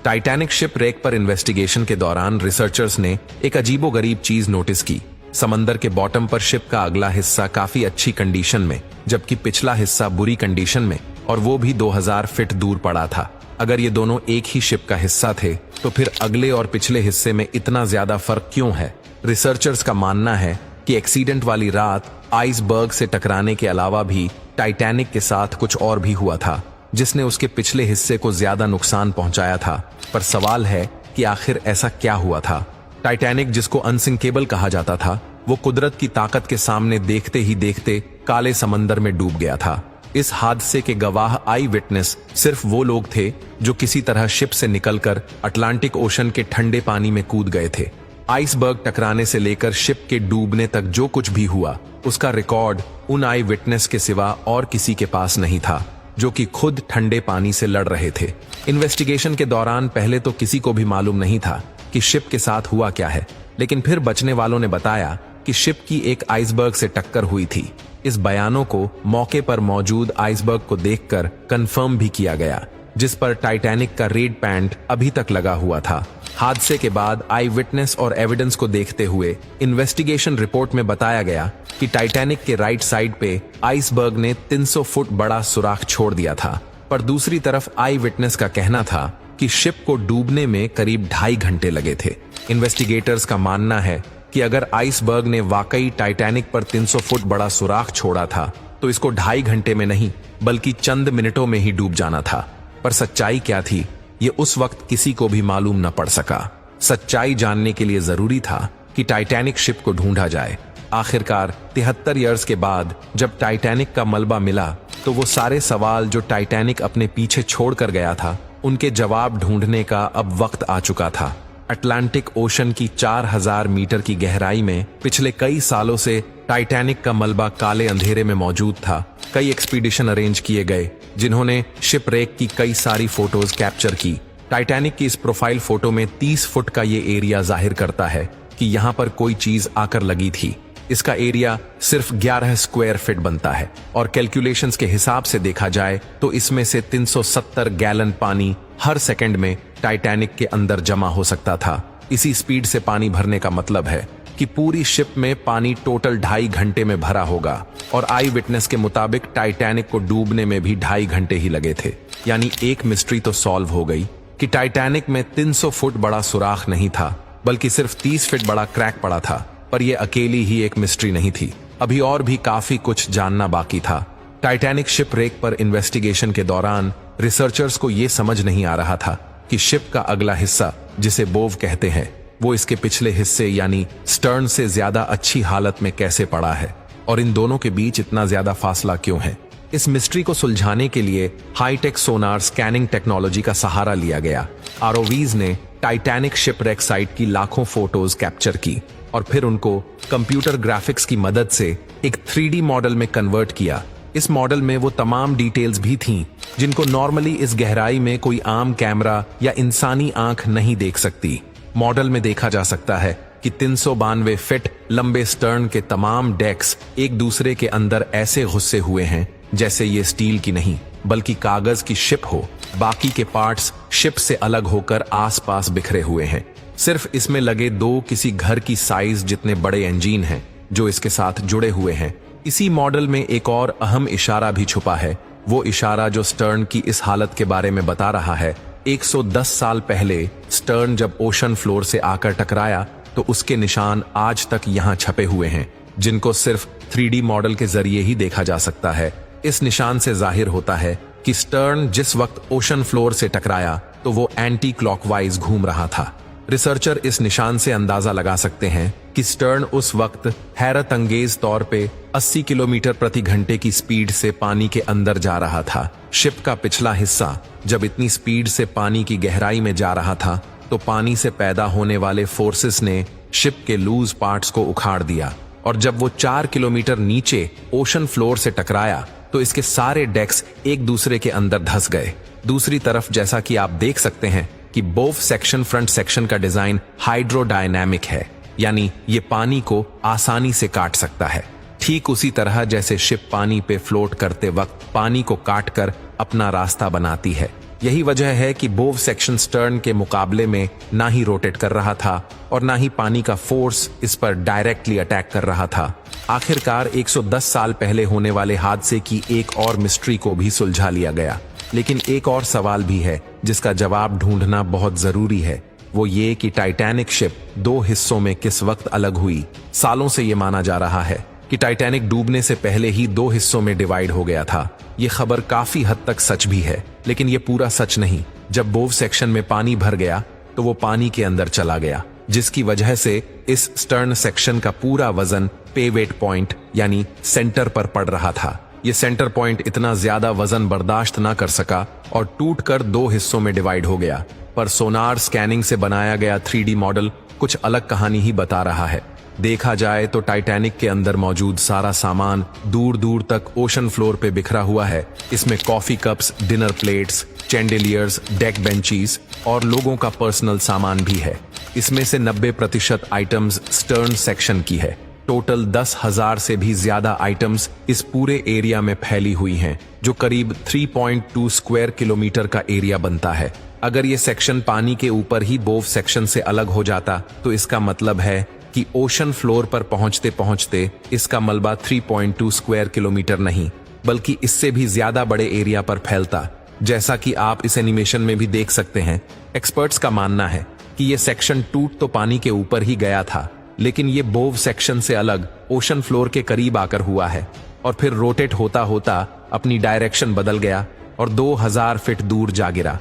Titanic ship rake पर investigation के दौरान रिसर्चर्स ने एक अजीबोगरीब चीज नोटिस की। समंदर के बॉटम पर शिप का अगला हिस्सा काफी अच्छी कंडीशन में, जबकि पिछला हिस्सा बुरी कंडीशन में, और वो भी 2000 फीट दूर पड़ा था। अगर ये दोनों एक ही शिप का हिस्सा थे तो फिर अगले और पिछले हिस्से में इतना ज्यादा फर्क क्यों है? रिसर्चर्स का मानना है कि एक्सीडेंट वाली रात आइसबर्ग से टकराने के अलावा भी टाइटैनिक के साथ कुछ और भी हुआ था, जिसने उसके पिछले हिस्से को ज्यादा नुकसान पहुंचाया था। पर सवाल है कि आखिर ऐसा क्या हुआ था? टाइटैनिक, जिसको अनसिंकेबल कहा जाता था, वो कुदरत की ताकत के सामने देखते ही देखते काले समंदर में डूब गया था। इस हादसे के गवाह आई विटनेस सिर्फ वो लोग थे जो किसी तरह शिप से निकलकर अटलांटिक ओशन के ठंडे पानी में कूद गए थे। आइसबर्ग टकराने से लेकर शिप के डूबने तक जो कुछ भी हुआ, उसका रिकॉर्ड उन आई विटनेस के सिवा और किसी के पास नहीं था, जो कि खुद ठंडे पानी से लड़ रहे थे। इन्वेस्टिगेशन के दौरान पहले तो किसी को भी मालूम नहीं था कि शिप के साथ हुआ क्या है, लेकिन फिर बचने वालों ने बताया कि शिप की एक आइसबर्ग से टक्कर हुई थी। इस बयानों को मौके पर मौजूद आइसबर्ग को देखकर कंफर्म भी किया गया, जिस पर टाइटैनिक का रेड पैंट अभी तक लगा हुआ था। हादसे के बाद आई विटनेस और एविडेंस को देखते हुए इन्वेस्टिगेशन रिपोर्ट में बताया गया कि टाइटैनिक के राइट साइड पे आइसबर्ग ने 300 फुट बड़ा सुराख छोड़ दिया था। पर दूसरी तरफ आई विटनेस का कहना था कि शिप को डूबने में करीब 2.5 घंटे लगे थे। इन्वेस्टिगेटर्स का मानना है कि अगर आइसबर्ग ने वाकई टाइटैनिक पर 300 फुट बड़ा सुराख छोड़ा था तो इसको 2.5 घंटे में नहीं बल्कि चंद मिनटों में ही डूब जाना था। पर सच्चाई क्या थी, ये उस वक्त किसी को भी मालूम न पड़ सका। सच्चाई जानने के लिए जरूरी था कि टाइटैनिक शिप को ढूंढा जाए। आखिरकार 73 ईयर्स के बाद जब टाइटैनिक का मलबा मिला तो वो सारे सवाल जो टाइटैनिक अपने पीछे छोड़कर गया था, उनके जवाब ढूंढने का अब वक्त आ चुका था। अटलांटिक ओशन की 4000 मीटर की गहराई में पिछले कई सालों से टाइटैनिक का मलबा काले अंधेरे में मौजूद था। कई एक्सपीडिशन अरेंज किए गए जिन्होंने शिपरेक की कई सारी फोटोज कैप्चर की। टाइटैनिक की इस प्रोफाइल फोटो में 30 फुट का ये एरिया जाहिर करता है कि यहाँ पर कोई चीज आकर लगी थी। इसका एरिया सिर्फ 11 स्क्वायर फीट बनता है और कैलकुलेशंस के हिसाब से देखा जाए तो इसमें से 370 गैलन पानी हर सेकंड में टाइटैनिक के अंदर जमा हो सकता था। इसी स्पीड से पानी भरने का मतलब है कि पूरी शिप में पानी टोटल 2.5 घंटे में भरा होगा। और आई विटनेस के मुताबिक टाइटैनिक को डूबने में भी 2.5 घंटे ही लगे थे। यानी एक मिस्ट्री तो सॉल्व हो गई कि टाइटैनिक में 300 फुट बड़ा सुराख नहीं था, बल्कि सिर्फ 30 फीट बड़ा क्रैक पड़ा था। पर यह अकेली ही एक मिस्ट्री नहीं थी, अभी और भी काफी कुछ जानना बाकी था। टाइटैनिक शिप रेक पर इन्वेस्टिगेशन के दौरान रिसर्चर्स को यह समझ नहीं आ रहा था कि शिप का अगला हिस्सा, जिसे बोव कहते हैं, वो इसके पिछले हिस्से यानी स्टर्न से ज्यादा अच्छी हालत में कैसे पड़ा है और इन दोनों के बीच इतना ज्यादा फासला क्यों है। इस मिस्ट्री को सुलझाने के लिए हाईटेक सोनार स्कैनिंग टेक्नोलॉजी का सहारा लिया गया। आरओवीज ने टाइटैनिक शिपरेक साइट की लाखों फोटोज कैप्चर की और फिर उनको कंप्यूटर ग्राफिक्स की मदद से एक 3D मॉडल में कन्वर्ट किया। इस मॉडल में वो तमाम डिटेल्स भी थीं जिनको नॉर्मली इस गहराई में कोई आम कैमरा या इंसानी आंख नहीं देख सकती। मॉडल में देखा जा सकता है कि 392 फीट लंबे स्टर्न के तमाम डेक्स एक दूसरे के अंदर ऐसे घुसे हुए हैं जैसे ये स्टील की नहीं बल्कि कागज की शिप हो। बाकी के पार्ट्स शिप से अलग होकर आसपास बिखरे हुए हैं। सिर्फ इसमें लगे 2 किसी घर की साइज जितने बड़े इंजन हैं जो इसके साथ जुड़े हुए हैं। इसी मॉडल में एक और अहम इशारा भी छुपा है। वो इशारा जो स्टर्न की इस हालत के बारे में बता रहा है। 110 साल पहले स्टर्न जब ओशन फ्लोर से आकर टकराया तो उसके निशान आज तक यहाँ छपे हुए हैं, जिनको सिर्फ 3D मॉडल के जरिए ही देखा जा सकता है। इस निशान से जाहिर होता है कि स्टर्न जिस वक्त ओशन फ्लोर से टकराया तो वो एंटी क्लॉकवाइज घूम रहा था। रिसर्चर इस निशान से अंदाजा लगा सकते हैं कि स्टर्न उस वक्त हैरत अंगेज तौर पे 80 किलोमीटर प्रति घंटे की स्पीड से पानी के अंदर जा रहा था। शिप का पिछला हिस्सा जब इतनी स्पीड से पानी की गहराई में जा रहा था तो पानी से पैदा होने वाले फोर्सेस ने शिप के लूज पार्ट्स को उखाड़ दिया और जब वो 4 किलोमीटर नीचे ओशन फ्लोर से टकराया तो इसके सारे डेक्स एक दूसरे के अंदर धंस गए। दूसरी तरफ जैसा कि आप देख सकते हैं कि बोव सेक्शन फ्रंट सेक्शन का डिजाइन हाइड्रोडायनामिक है, यानी ये पानी को आसानी से काट सकता है। ठीक उसी तरह जैसे शिप पानी पे फ्लोट करते वक्त पानी को काटकर अपना रास्ता बनाती है। यही वजह है कि बोव सेक्शन स्टर्न के मुकाबले में ना ही रोटेट कर रहा था और ना ही पानी का फोर्स इस पर डायरेक्टली अटैक कर रहा था। आखिरकार 110 साल पहले होने वाले हादसे की एक और मिस्ट्री को भी सुलझा लिया गया। लेकिन एक और सवाल भी है जिसका जवाब ढूंढना बहुत जरूरी है, वो ये कि टाइटैनिक शिप 2 हिस्सों में किस वक्त अलग हुई। सालों से ये माना जा रहा है कि टाइटैनिक डूबने से पहले ही 2 हिस्सों में डिवाइड हो गया था। ये खबर काफी हद तक सच भी है, लेकिन ये पूरा सच नहीं। जब बोव सेक्शन में पानी भर गया तो वो पानी के अंदर चला गया, जिसकी वजह से इस स्टर्न सेक्शन का पूरा वजन पेवेट पॉइंट यानी सेंटर पर पड़ रहा था। ये सेंटर पॉइंट इतना ज्यादा वजन बर्दाश्त ना कर सका और टूटकर 2 हिस्सों में डिवाइड हो गया। पर सोनार स्कैनिंग से बनाया गया 3D मॉडल कुछ अलग कहानी ही बता रहा है। देखा जाए तो टाइटैनिक के अंदर मौजूद सारा सामान दूर दूर तक ओशन फ्लोर पे बिखरा हुआ है। इसमें coffee cups, dinner plates, chandeliers, deck benches और लोगों का पर्सनल सामान भी है। इसमें से 90% आइटम्स स्टर्न सेक्शन की है। टोटल 10,000 से भी ज्यादा आइटम्स इस पूरे एरिया में फैली हुई हैं, जो करीब 3.2 स्क्वायर किलोमीटर का एरिया बनता है। अगर ये सेक्शन पानी के ऊपर ही बोव सेक्शन से अलग हो जाता तो इसका मतलब है कि ओशन फ्लोर पर पहुंचते पहुंचते इसका मलबा 3.2 स्क्वायर किलोमीटर नहीं बल्कि इससे भी ज्यादा बड़े एरिया पर फैलता, जैसा कि आप इस एनिमेशन में भी देख सकते हैं। एक्सपर्ट्स का मानना है कि ये सेक्शन टूट तो पानी के ऊपर ही गया था, लेकिन ये बोव सेक्शन से अलग ओशन फ्लोर के करीब आकर हुआ है और फिर रोटेट होता होता अपनी डायरेक्शन बदल गया और 2000 फीट दूर जा गिरा।